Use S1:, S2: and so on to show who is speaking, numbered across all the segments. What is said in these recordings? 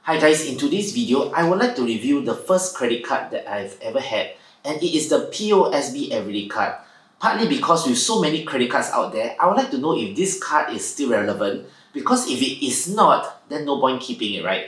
S1: Hi guys, in today's video, I would like to review the first credit card that I've ever had, and it is the POSB Everyday card. Partly because with so many credit cards out there, I would like to know if this card is still relevant, because if it is not, then no point keeping it, right?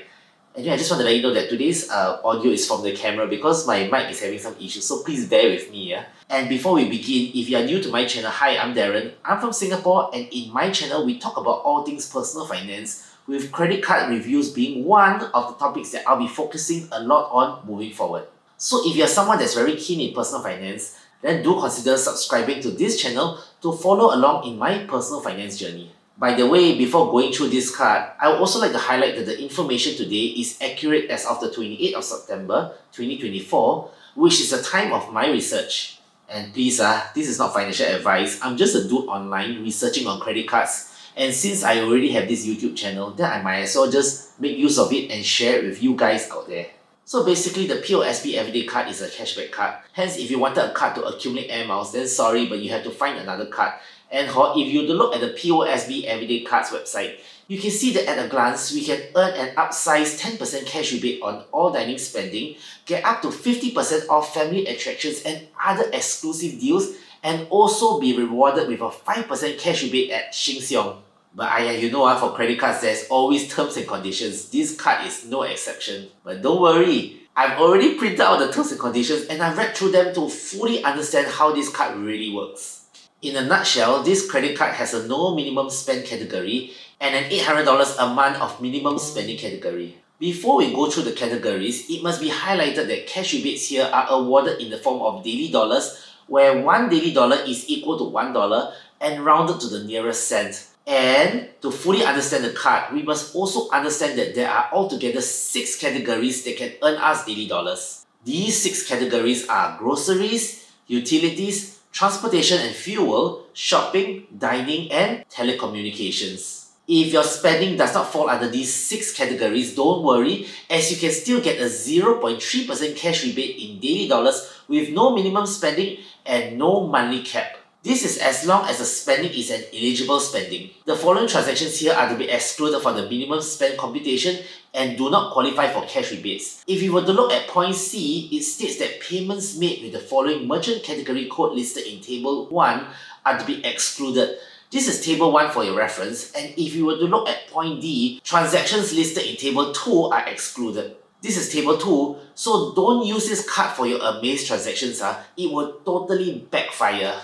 S1: Anyway, I just want to let you know that today's audio is from the camera because my mic is having some issues, so please bear with me. Yeah? And before we begin, if you are new to my channel, hi, I'm Darren. I'm from Singapore, and in my channel, we talk about all things personal finance, with credit card reviews being one of the topics that I'll be focusing a lot on moving forward. So if you're someone that's very keen in personal finance, then do consider subscribing to this channel to follow along in my personal finance journey. By the way, before going through this card, I would also like to highlight that the information today is accurate as of the 28th of September 2024, which is the time of my research. And please, this is not financial advice. I'm just a dude online researching on credit cards. And since I already have this YouTube channel, then I might as well just make use of it and share it with you guys out there. So basically, the POSB Everyday card is a cashback card. Hence, if you wanted a card to accumulate air miles, then sorry, but you have to find another card. And if you look at the POSB Everyday Cards website, you can see that at a glance, we can earn an upsized 10% cash rebate on all dining spending, get up to 50% off family attractions and other exclusive deals, and also be rewarded with a 5% cash rebate at Sheng Siong. But you know, for credit cards, there's always terms and conditions. This card is no exception. But don't worry, I've already printed out the terms and conditions and I've read through them to fully understand how this card really works. In a nutshell, this credit card has a no minimum spend category and an $800 a month of minimum spending category. Before we go through the categories, it must be highlighted that cash rebates here are awarded in the form of daily dollars, where one daily dollar is equal to $1 and rounded to the nearest cent. And to fully understand the card, we must also understand that there are altogether 6 categories that can earn us daily dollars. These 6 categories are groceries, utilities, transportation and fuel, shopping, dining, and telecommunications. If your spending does not fall under these 6 categories, don't worry, as you can still get a 0.3% cash rebate in daily dollars with no minimum spending and no monthly cap. This is as long as the spending is an eligible spending. The following transactions here are to be excluded from the minimum spend computation and do not qualify for cash rebates. If you were to look at point C, it states that payments made with the following merchant category code listed in Table 1 are to be excluded. This is Table 1 for your reference, and if you were to look at point D, transactions listed in Table 2 are excluded. This is Table 2, so don't use this card for your Amaze transactions. It will totally backfire.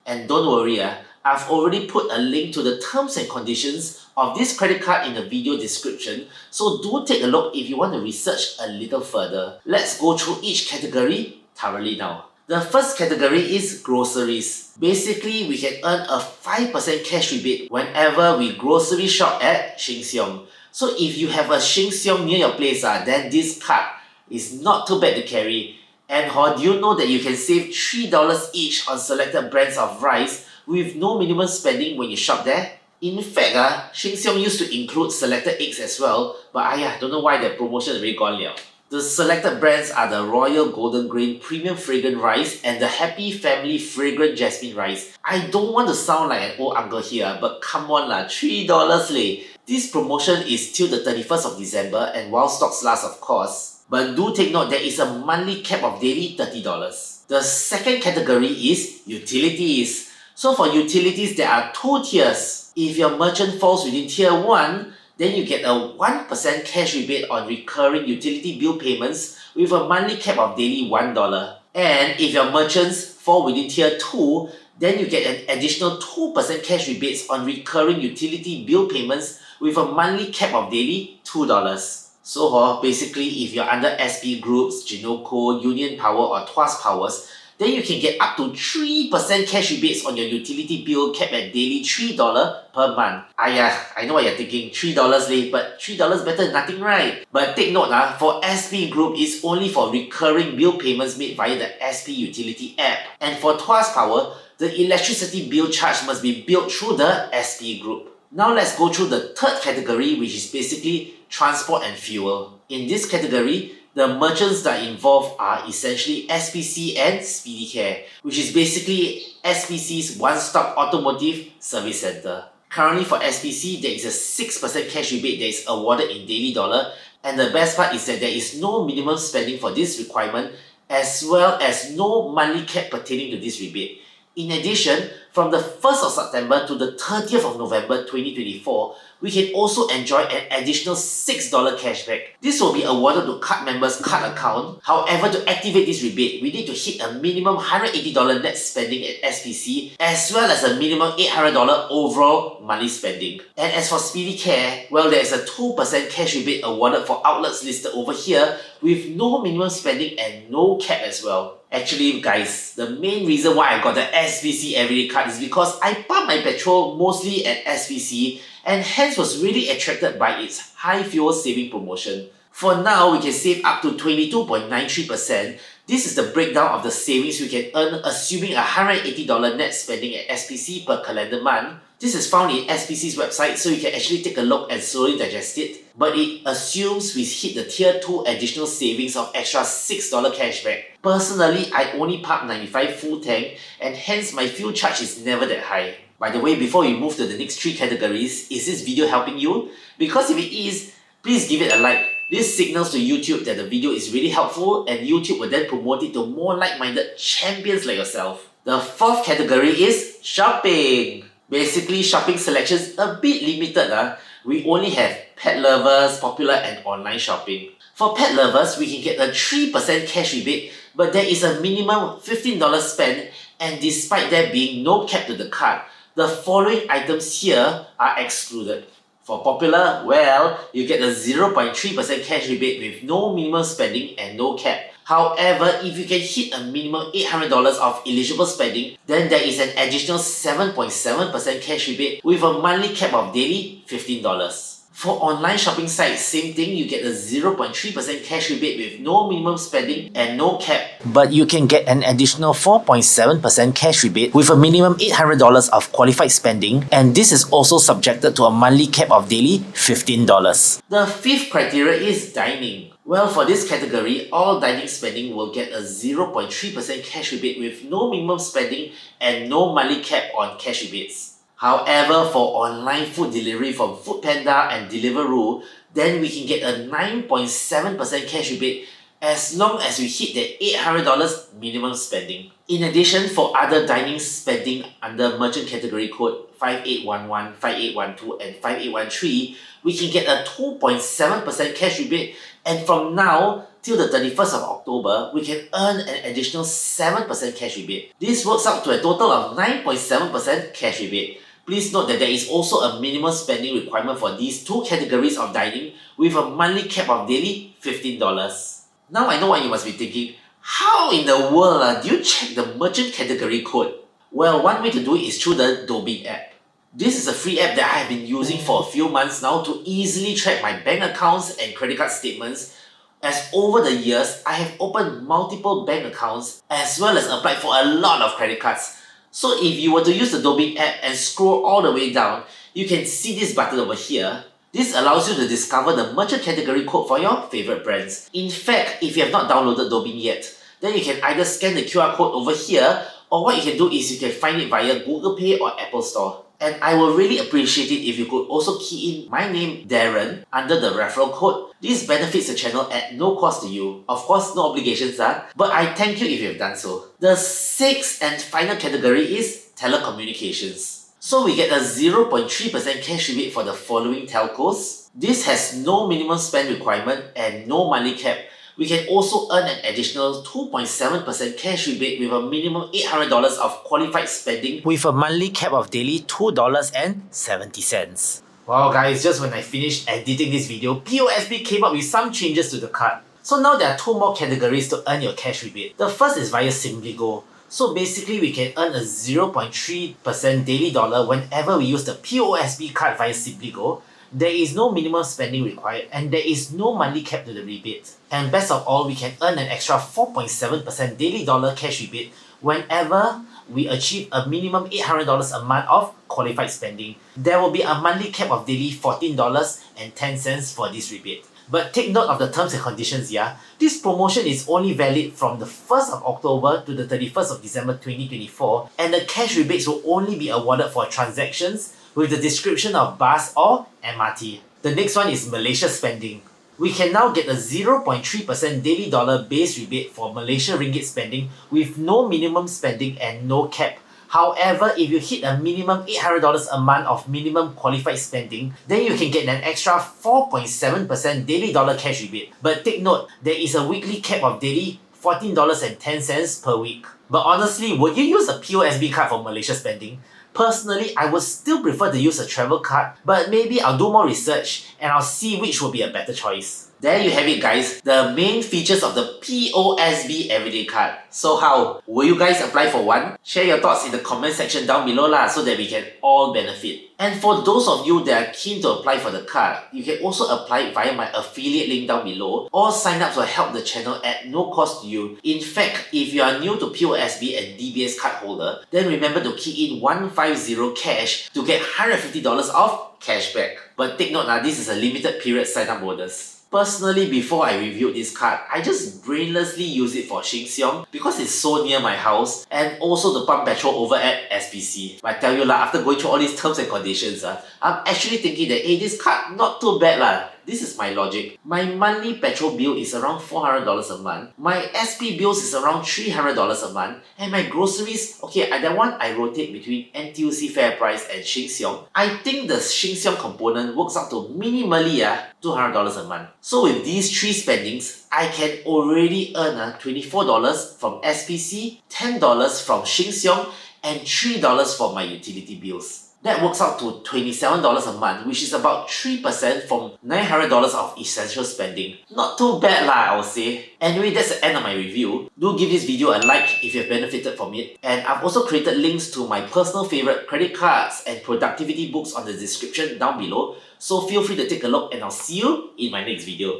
S1: And don't worry, I've already put a link to the terms and conditions of this credit card in the video description, so do take a look if you want to research a little further. Let's go through each category thoroughly now. The first category is groceries. Basically, we can earn a 5% cash rebate whenever we grocery shop at Sheng Siong. So if you have a Sheng Siong near your place, then this card is not too bad to carry. And do you know that you can save $3 each on selected brands of rice with no minimum spending when you shop there? In fact, Sheng Siong used to include selected eggs as well, but I don't know why that promotion is already gone liao. The selected brands are the Royal Golden Grain Premium Fragrant Rice and the Happy Family Fragrant Jasmine Rice. I don't want to sound like an old uncle here, but come on $3 leh. This promotion is till the 31st of December and while stocks last, of course. But do take note, there is a monthly cap of daily $30. The second category is utilities. So for utilities, there are 2 tiers. If your merchant falls within tier 1, then you get a 1% cash rebate on recurring utility bill payments with a monthly cap of daily $1. And if your merchants fall within tier 2, then you get an additional 2% cash rebates on recurring utility bill payments with a monthly cap of daily $2. So basically, if you're under SP Groups, Genoco, Union Power or Tuas Powers, then you can get up to 3% cash rebates on your utility bill capped at daily $3 per month. I know what you're thinking, $3 leh, but $3 better than nothing, right? But take note, for SP Group, it's only for recurring bill payments made via the SP Utility app. And for Tuas Power, the electricity bill charge must be billed through the SP Group. Now let's go through the third category, which is basically transport and fuel. In this category, the merchants that are involved are essentially SPC and SpeedyCare, which is basically SPC's one-stop automotive service center. Currently for SPC, there is a 6% cash rebate that is awarded in daily dollar And the best part is that there is no minimum spending for this requirement, as well as no monthly cap pertaining to this rebate. In addition, from the 1st of September to the 30th of November 2024, we can also enjoy an additional $6 cashback. This will be awarded to card members' card account. However, to activate this rebate, we need to hit a minimum $180 net spending at SPC, as well as a minimum $800 overall monthly spending. And as for Speedy Care, well, there is a 2% cash rebate awarded for outlets listed over here with no minimum spending and no cap as well. Actually, guys, the main reason why I got the SPC Everyday card is because I pump my petrol mostly at SPC and hence was really attracted by its high fuel saving promotion. For now, we can save up to 22.93%. This is the breakdown of the savings we can earn assuming a $180 net spending at SPC per calendar month. This is found in SPC's website, so you can actually take a look and slowly digest it. But it assumes we hit the tier 2 additional savings of extra $6 cashback. Personally, I only pump 95 full tank and hence my fuel charge is never that high. By the way, before we move to the next 3 categories, is this video helping you? Because if it is, please give it a like. This signals to YouTube that the video is really helpful and YouTube will then promote it to more like-minded champions like yourself. The 4th category is shopping. Basically, shopping selections a bit limited. We only have pet lovers, popular and online shopping. For pet lovers, we can get a 3% cash rebate, but there is a minimum $15 spend, and despite there being no cap to the card, the following items here are excluded. For popular, well, you get a 0.3% cash rebate with no minimum spending and no cap. However, if you can hit a minimum $800 of eligible spending, then there is an additional 7.7% cash rebate with a monthly cap of daily $15. For online shopping sites, same thing, you get a 0.3% cash rebate with no minimum spending and no cap. But you can get an additional 4.7% cash rebate with a minimum $800 of qualified spending, and this is also subjected to a monthly cap of daily $15. The 5th criteria is dining. Well, for this category, all dining spending will get a 0.3% cash rebate with no minimum spending and no monthly cap on cash rebates. However, for online food delivery from Foodpanda and Deliveroo, then we can get a 9.7% cash rebate as long as we hit the $800 minimum spending. In addition, for other dining spending under merchant category code 5811, 5812 and 5813, we can get a 2.7% cash rebate, and from now till the 31st of October, we can earn an additional 7% cash rebate. This works out to a total of 9.7% cash rebate. Please note that there is also a minimum spending requirement for these 2 categories of dining with a monthly cap of daily $15. Now I know what you must be thinking, how in the world do you check the merchant category code? Well, one way to do it is through the Dobin app. This is a free app that I have been using for a few months now to easily track my bank accounts and credit card statements, as over the years, I have opened multiple bank accounts as well as applied for a lot of credit cards. So if you were to use the Dobin app and scroll all the way down, you can see this button over here. This allows you to discover the merchant category code for your favorite brands. In fact, if you have not downloaded Dobin yet, then you can either scan the QR code over here, or what you can do is you can find it via Google Pay or Apple Store. And I will really appreciate it if you could also key in my name, Darren, under the referral code. This benefits the channel at no cost to you. Of course, no obligations, but I thank you if you have done so. The 6th and final category is telecommunications. So we get a 0.3% cash rebate for the following telcos. This has no minimum spend requirement and no monthly cap. We can also earn an additional 2.7% cash rebate with a minimum $800 of qualified spending with a monthly cap of daily $2.70. Wow guys, just when I finished editing this video, POSB came up with some changes to the card. So now there are 2 more categories to earn your cash rebate. The first is via SimplyGo. So basically we can earn a 0.3% daily dollar whenever we use the POSB card via SimplyGo. There is no minimum spending required and there is no monthly cap to the rebate. And best of all, we can earn an extra 4.7% daily dollar cash rebate whenever we achieve a minimum $800 a month of qualified spending. There will be a monthly cap of daily $14.10 for this rebate. But take note of the terms and conditions, yeah? This promotion is only valid from the 1st of October to the 31st of December 2024, and the cash rebates will only be awarded for transactions with the description of bus or MRT. The next one is Malaysia spending. we can now get a 0.3% daily dollar base rebate for Malaysia ringgit spending with no minimum spending and no cap. However, if you hit a minimum $800 a month of minimum qualified spending, then you can get an extra 4.7% daily dollar cash rebate. But take note, there is a weekly cap of daily $14.10 per week. But honestly, would you use a POSB card for Malaysia spending? Personally, I would still prefer to use a travel card, but maybe I'll do more research and I'll see which will be a better choice. There you have it, guys, the main features of the POSB Everyday card. So how? Will you guys apply for one? Share your thoughts in the comment section down below so that we can all benefit. And for those of you that are keen to apply for the card, you can also apply via my affiliate link down below, or sign up to help the channel at no cost to you. In fact, if you are new to POSB and DBS card holder, then remember to key in 150 cash to get $150 off cashback. But take note, this is a limited period sign up bonus. Personally, before I reviewed this card, I just brainlessly use it for Sheng Siong because it's so near my house, and also to pump petrol over at SPC. But I tell you after going through all these terms and conditions, I'm actually thinking that this card not too bad. This is my logic. My monthly petrol bill is around $400 a month. My SP bills is around $300 a month. And my groceries, okay, that one I rotate between NTUC Fair Price and Sheng Siong. I think the Sheng Siong component works out to minimally $200 a month. So with these three spendings, I can already earn $24 from SPC, $10 from Sheng Siong, and $3 for my utility bills. That works out to $27 a month, which is about 3% from $900 of essential spending. Not too bad I would say. Anyway, that's the end of my review. Do give this video a like if you've benefited from it. And I've also created links to my personal favorite credit cards and productivity books on the description down below. So feel free to take a look, and I'll see you in my next video.